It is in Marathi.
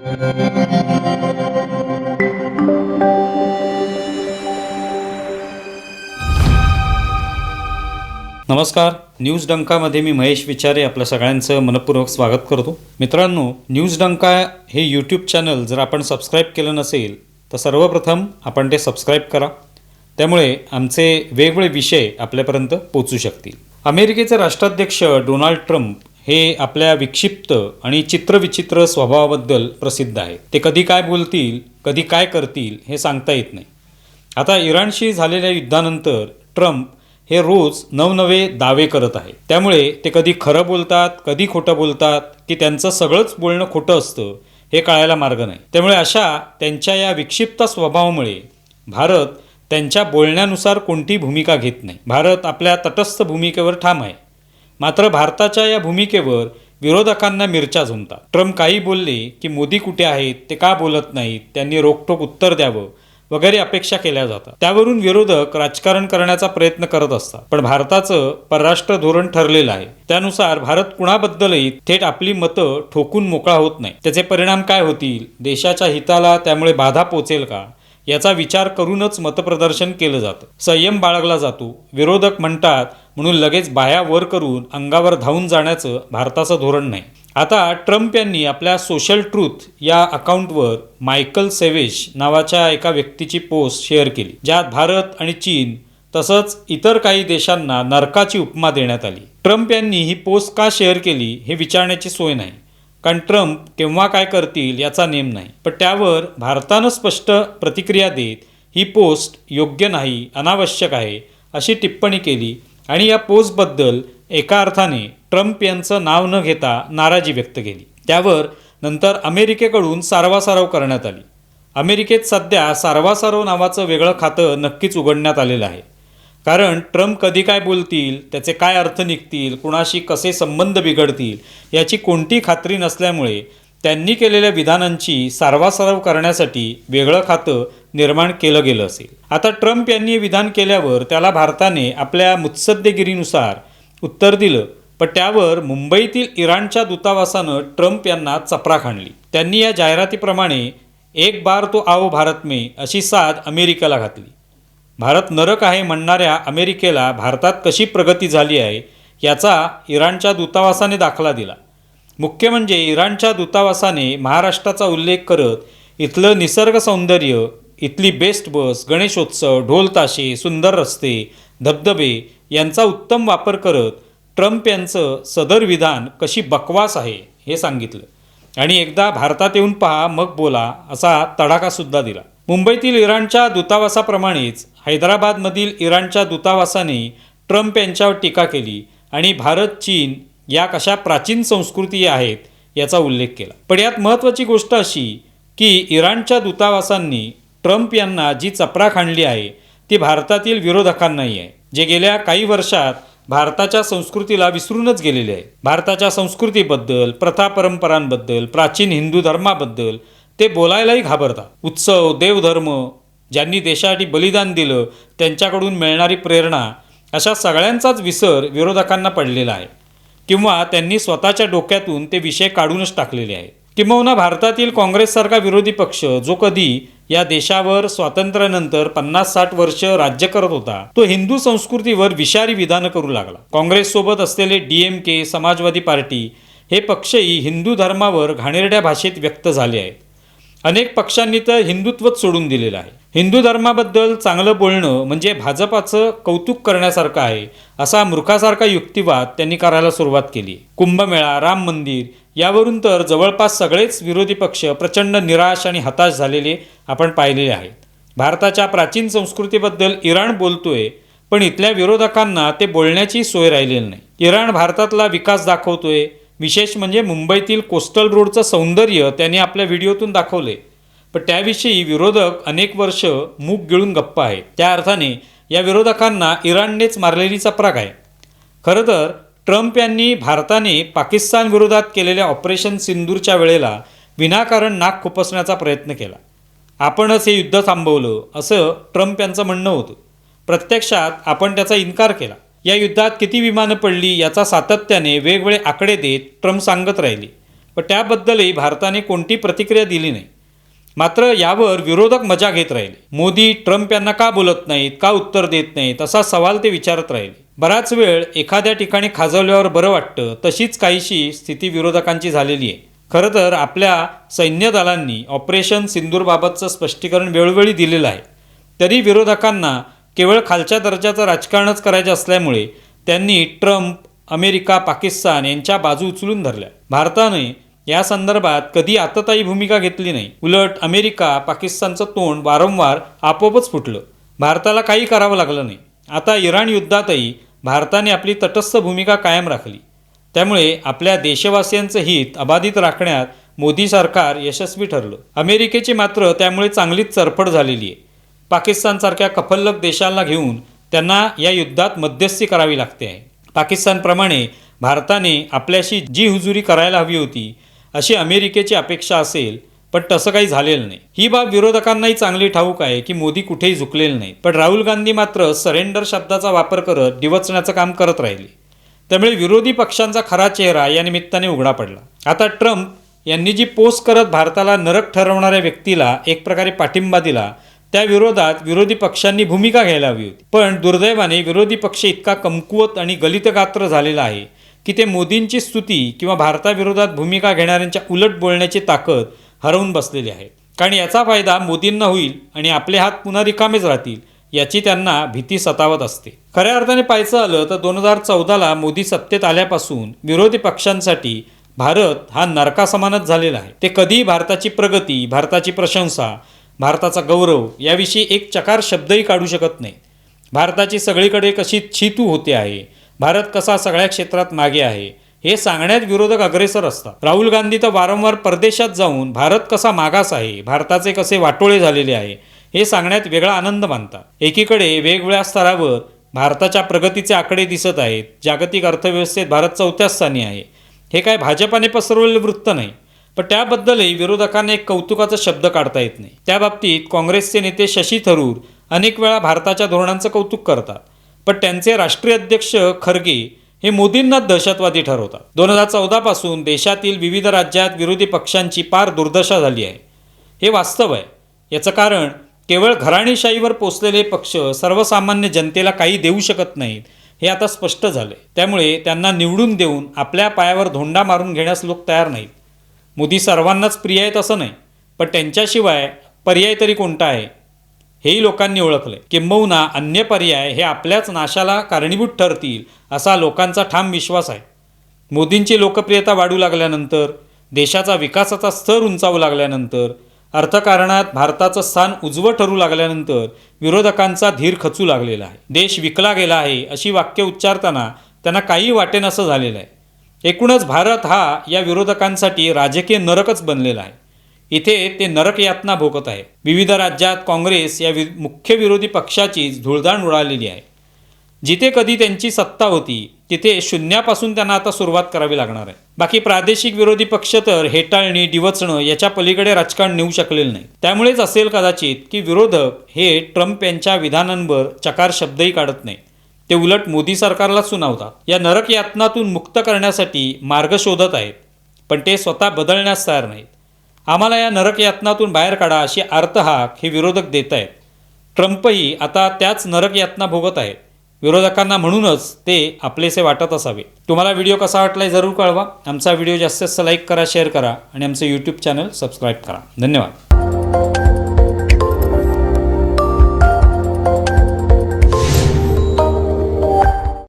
नमस्कार, न्यूज डंकामध्ये मी महेश विचारे आपल्या सगळ्यांचं मनपूर्वक स्वागत करतो. मित्रांनो, न्यूज डंका हे यूट्यूब चॅनल जर आपण सबस्क्राईब केलं नसेल तर सर्वप्रथम आपण ते सबस्क्राईब करा. त्यामुळे आमचे वेगवेगळे विषय आपल्यापर्यंत पोहोचू शकतील. अमेरिकेचे राष्ट्राध्यक्ष डोनाल्ड ट्रम्प हे आपल्या विक्षिप्त आणि चित्रविचित्र स्वभावाबद्दल प्रसिद्ध आहेत. ते कधी काय बोलतील, कधी काय करतील हे सांगता येत नाही. आता इराणशी झालेल्या युद्धानंतर ट्रम्प हे रोज नवनवे दावे करत आहेत. त्यामुळे ते कधी खरं बोलतात, कधी खोटं बोलतात, की त्यांचं सगळंच बोलणं खोटं असतं हे कळायला मार्ग नाही. त्यामुळे अशा त्यांच्या या विक्षिप्त स्वभावामुळे भारत त्यांच्या बोलण्यानुसार कोणती भूमिका घेत नाही. भारत आपल्या तटस्थ भूमिकेवर ठाम आहे. मात्र भारताच्या या भूमिकेवर विरोधकांना मिरच्या झुमतात. ट्रम्प काही बोलले की मोदी कुठे आहेत, ते का बोलत नाहीत, त्यांनी रोखठोक उत्तर द्यावं वगैरे अपेक्षा केल्या जातात. त्यावरून विरोधक राजकारण करण्याचा प्रयत्न करत असतात. पण भारताचं परराष्ट्र धोरण ठरलेलं आहे. त्यानुसार भारत कुणाबद्दलही थेट आपली मतं ठोकून मोकळा होत नाही. त्याचे परिणाम काय होतील, देशाच्या हिताला त्यामुळे बाधा पोचेल का, याचा विचार करूनच मतप्रदर्शन केलं जातं. संयम बाळगला जातो. विरोधक म्हणतात म्हणून लगेच बाह्या वर करून अंगावर धावून जाण्याचं भारताचं धोरण नाही. आता ट्रम्प यांनी आपल्या सोशल ट्रूथ या अकाउंटवर मायकल सेवेज नावाच्या एका व्यक्तीची पोस्ट शेअर केली, ज्यात भारत आणि चीन तसंच इतर काही देशांना नरकाची उपमा देण्यात आली. ट्रम्प यांनी ही पोस्ट का शेअर केली हे विचारण्याची सोय नाही, कारण ट्रम्प केव्हा काय करतील याचा नेम नाही. पण त्यावर भारतानं स्पष्ट प्रतिक्रिया देत ही पोस्ट योग्य नाही, अनावश्यक आहे अशी टिप्पणी केली आणि या पोस्टबद्दल एका अर्थाने ट्रम्प यांचं नाव न घेता नाराजी व्यक्त केली. त्यावर नंतर अमेरिकेकडून सारवासारव करण्यात आली. अमेरिकेत सध्या सारवासारव नावाचं वेगळं खातं नक्कीच उघडण्यात आलेलं आहे. कारण ट्रम्प कधी काय बोलतील, त्याचे काय अर्थ निघतील, कुणाशी कसे संबंध बिघडतील याची कोणती खात्री नसल्यामुळे त्यांनी केलेल्या विधानांची सारवासारव करण्यासाठी वेगळं खातं निर्माण केलं गेलं असेल. आता ट्रम्प यांनी हे विधान केल्यावर त्याला भारताने आपल्या मुत्सद्देगिरीनुसार उत्तर दिलं. पण त्यावर मुंबईतील इराणच्या दूतावासानं ट्रम्प यांना चपराक हाणली. त्यांनी या जाहिरातीप्रमाणे एक बार तो आओ भारत में अशी साद अमेरिकेला घातली. भारत नरक आहे म्हणणाऱ्या अमेरिकेला भारतात कशी प्रगती झाली आहे याचा इराणच्या दूतावासाने दाखला दिला. मुख्य म्हणजे इराणच्या दूतावासाने महाराष्ट्राचा उल्लेख करत इथलं निसर्ग सौंदर्य, इथली बेस्ट बस, गणेशोत्सव, ढोल ताशे, सुंदर रस्ते, धबधबे यांचा उत्तम वापर करत ट्रम्प यांचं सदर विधान कशी बकवास आहे हे सांगितलं आणि एकदा भारतात येऊन पहा मग बोला असा तडाखासुद्धा दिला. मुंबईतील इराणच्या दूतावासाप्रमाणेच हैदराबादमधील इराणच्या दूतावासाने ट्रम्प यांच्यावर टीका केली आणि भारत, चीन या कशा प्राचीन संस्कृती आहेत याचा उल्लेख केला. पण यात महत्त्वाची गोष्ट अशी की इराणच्या दूतावासांनी ट्रम्प यांना जी चपराक हाणली आहे ती भारतातील विरोधकांनाही आहे, जे गेल्या काही वर्षात भारताच्या संस्कृतीला विसरूनच गेलेले आहे. भारताच्या संस्कृतीबद्दल, प्रथा परंपरांबद्दल, प्राचीन हिंदू धर्माबद्दल ते बोलायलाही घाबरतात. उत्सव, देवधर्म, ज्यांनी देशासाठी बलिदान दिलं त्यांच्याकडून मिळणारी प्रेरणा अशा सगळ्यांचाच विसर विरोधकांना पडलेला आहे किंवा त्यांनी स्वतःच्या डोक्यातून ते विषय काढूनच टाकलेले आहेत. किंबहुना भारतातील काँग्रेससारखा विरोधी पक्ष जो कधी या देशावर स्वातंत्र्यानंतर 50-60 वर्ष राज्य करत होता, तो हिंदू संस्कृतीवर विषारी विधानं करू लागला. काँग्रेससोबत असलेले DMK, समाजवादी पार्टी हे पक्षही हिंदू धर्मावर घाणेरड्या भाषेत व्यक्त झाले आहेत. अनेक पक्षांनी तर हिंदुत्वच सोडून दिलेलं आहे. हिंदू धर्माबद्दल चांगलं बोलणं म्हणजे भाजपाचं कौतुक करण्यासारखं आहे असा मूर्खासारखा युक्तिवाद त्यांनी करायला सुरुवात केली. कुंभमेळा, राम मंदिर यावरून तर जवळपास सगळेच विरोधी पक्ष प्रचंड निराश आणि हताश झालेले आपण पाहिलेले आहेत. भारताच्या प्राचीन संस्कृतीबद्दल इराण बोलतोय, पण इथल्या विरोधकांना ते बोलण्याची सोय राहिलेली नाही. इराण भारतातला विकास दाखवतोय. विशेष म्हणजे मुंबईतील कोस्टल रोडचं सौंदर्य त्यांनी आपल्या व्हिडिओतून दाखवले, पण त्याविषयी विरोधक अनेक वर्ष मूग गिळून गप्प आहेत. त्या अर्थाने या विरोधकांना इराणनेच मारलेली चपराक आहे. खरं तर ट्रम्प यांनी भारताने पाकिस्तान विरोधात केलेल्या ऑपरेशन सिंदूरच्या वेळेला विनाकारण नाक खुपसण्याचा प्रयत्न केला. आपणच हे युद्ध थांबवलं असं ट्रम्प यांचं म्हणणं होतं. प्रत्यक्षात आपण त्याचा इन्कार केला. या युद्धात किती विमानं पडली याचा सातत्याने वेगवेगळे आकडे देत ट्रम्प सांगत राहिले. पण त्याबद्दलही भारताने कोणती प्रतिक्रिया दिली नाही. मात्र यावर विरोधक मजा घेत राहिले. मोदी ट्रम्प यांना का बोलत नाहीत, का उत्तर देत नाहीत असा सवाल ते विचारत राहिले. बराच वेळ एखाद्या ठिकाणी खाजवल्यावर बरं वाटतं, तशीच काहीशी स्थिती विरोधकांची झालेली आहे. खरं तर आपल्या सैन्य दलांनी ऑपरेशन सिंदूरबाबतचं स्पष्टीकरण वेळोवेळी दिलेलं आहे. तरी विरोधकांना केवळ खालच्या दर्जाचं राजकारणच करायचं असल्यामुळे त्यांनी ट्रम्प, अमेरिका, पाकिस्तान यांच्या बाजू उचलून धरल्या. भारताने या संदर्भात कधी आततायी भूमिका घेतली नाही. उलट अमेरिका, पाकिस्तानचं तोंड वारंवार आपोआपच फुटलं. भारताला काही करावं लागलं नाही. आता इराण युद्धातही भारताने आपली तटस्थ भूमिका कायम राखली. त्यामुळे आपल्या देशवासियांचं हित अबाधित राखण्यात मोदी सरकार यशस्वी ठरलं. अमेरिकेची मात्र त्यामुळे चांगलीच चरफड झालेली आहे. पाकिस्तानसारख्या कफल्लक देशांना घेऊन त्यांना या युद्धात मध्यस्थी करावी लागते आहे. पाकिस्तानप्रमाणे भारताने आपल्याशी जी हुजुरी करायला हवी होती अशी अमेरिकेची अपेक्षा असेल, पण तसं काही झालेलं नाही. ही बाब विरोधकांनाही चांगली ठाऊक आहे की मोदी कुठेही झुकलेले नाहीत. पण राहुल गांधी मात्र सरेंडर शब्दाचा वापर करत डिवचण्याचं काम करत राहिले. त्यामुळे विरोधी पक्षांचा खरा चेहरा या निमित्ताने उघडा पडला. आता ट्रम्प यांनी जी पोस्ट करत भारताला नरक ठरवणाऱ्या व्यक्तीला एक प्रकारे पाठिंबा दिला, त्या विरोधात विरोधी पक्षांनी भूमिका घ्यायला हवी होती. पण दुर्दैवाने विरोधी पक्ष इतका कमकुवत आणि गलितगात्र झालेला आहे की ते मोदींची स्तुती किंवा भारताविरोधात भूमिका घेणाऱ्यांच्या उलट बोलण्याची ताकद हरवून बसलेली आहे. कारण याचा फायदा मोदींना होईल आणि आपले हात पुन्हा रिकामेच राहतील याची त्यांना भीती सतावत असते. खऱ्या अर्थाने पाहायचं आलं तर 2014ला मोदी सत्तेत आल्यापासून विरोधी पक्षांसाठी भारत हा नरकासमानच झालेला आहे. ते कधी भारताची प्रगती, भारताची प्रशंसा, भारताचा गौरव याविषयी एक चकार शब्दही काढू शकत नाही. भारताची सगळीकडे कशी छितू होते आहे, भारत कसा सगळ्या क्षेत्रात मागे आहे हे सांगण्यात विरोधक अग्रेसर असतात. राहुल गांधी तर वारंवार परदेशात जाऊन भारत कसा मागास आहे, भारताचे कसे वाटोळे झालेले आहे हे सांगण्यात वेगळा आनंद मानतात. एकीकडे वेगवेगळ्या स्तरावर भारताच्या प्रगतीचे आकडे दिसत आहेत. जागतिक अर्थव्यवस्थेत भारत 4थ्या स्थानी आहे. हे काय भाजपाने पसरवलेलं वृत्त नाही, पण त्याबद्दलही विरोधकांना एक कौतुकाचा शब्द काढता येत नाही. त्या बाबतीत काँग्रेसचे नेते शशी थरूर अनेक वेळा भारताच्या धोरणांचं कौतुक करतात, पण त्यांचे राष्ट्रीय अध्यक्ष खरगे हे मोदींनाच दहशतवादी ठरवतात. 2014 पासून देशातील विविध राज्यात विरोधी पक्षांची पार दुर्दशा झाली आहे. हे वास्तव आहे. याचं कारण केवळ घराणेशाहीवर पोचलेले पक्ष सर्वसामान्य जनतेला काही देऊ शकत नाहीत हे आता स्पष्ट झाले. त्यामुळे त्यांना निवडून देऊन आपल्या पायावर धोंडा मारून घेण्यास लोक तयार नाहीत. मोदी सर्वांनाच प्रिय आहेत असं नाही, पण त्यांच्याशिवाय पर्याय तरी कोणता आहे हेही लोकांनी ओळखले. किंबहुना अन्य पर्याय हे आपल्याच नाशाला कारणीभूत ठरतील असा लोकांचा ठाम विश्वास आहे. मोदींची लोकप्रियता वाढू लागल्यानंतर, देशाचा विकासाचा स्तर उंचावू लागल्यानंतर, अर्थकारणात भारताचं स्थान उजवं ठरू लागल्यानंतर विरोधकांचा धीर खचू लागलेला आहे. देश विकला गेला आहे अशी वाक्य उच्चारताना त्यांना काही वाटेनासं झालेलं आहे. एकूणच भारत हा या विरोधकांसाठी राजकीय नरकच बनलेला आहे. इथे ते नरक यातना भोगत आहे. विविध राज्यात काँग्रेस या मुख्य विरोधी पक्षाचीच धुळधाण उडालेली आहे. जिथे कधी त्यांची सत्ता होती तिथे शून्यापासून त्यांना आता सुरुवात करावी लागणार आहे. बाकी प्रादेशिक विरोधी पक्ष तर हेटाळणी, डिवचणं याच्या पलीकडे राजकारण नेऊ शकलेलं नाही. त्यामुळेच असेल कदाचित की विरोधक हे ट्रम्प यांच्या विधानांवर चकार शब्दही काढत नाही. ते उलट मोदी सरकारला सुनावतात. या नरक यातनातून मुक्त करण्यासाठी मार्ग शोधत आहेत, पण ते स्वतः बदलण्यास तयार नाहीत. आम्हाला या नरक यातनातून बाहेर काढा अशी अर्थहाक हे विरोधक देत आहेत. ट्रम्पही आता त्याच नरक यातना भोगत आहेत. विरोधकांना म्हणूनच ते आपलेसे वाटत असावे. तुम्हाला व्हिडिओ कसा वाटलाय जरूर कळवा. आमचा व्हिडिओ जास्तीत जास्त लाईक करा, शेअर करा आणि आमचं यूट्यूब चॅनल सबस्क्राईब करा. धन्यवाद.